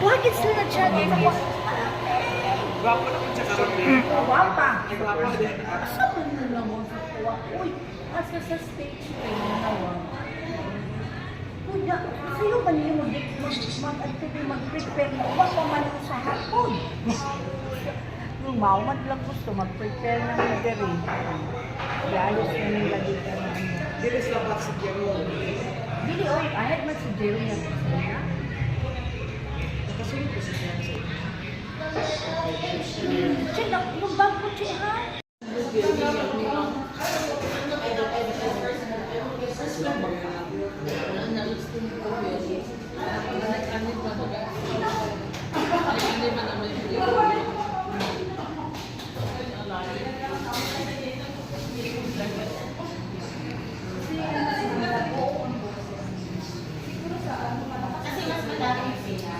Bakit sila nag-chat? Gwapo naman siya karoon din. Guwapa. Gwapo din. Asa man na naman sa kuwa? Uy, asa sa stage ko yung nawa. Uy, sa'yo ba niyo mag-prepare mo? Uwa pa man sa hapon. Yung mawad lang gusto mag-prepare ng magaling. Iayos na nila dito na ano. Dilis lang ba si Jero? Dili, oy, ahead man si Jerry na gusto niya. Nakasunod ko si Jero. Siya, yung bag ko siya, ha? Kasi mas madami sila.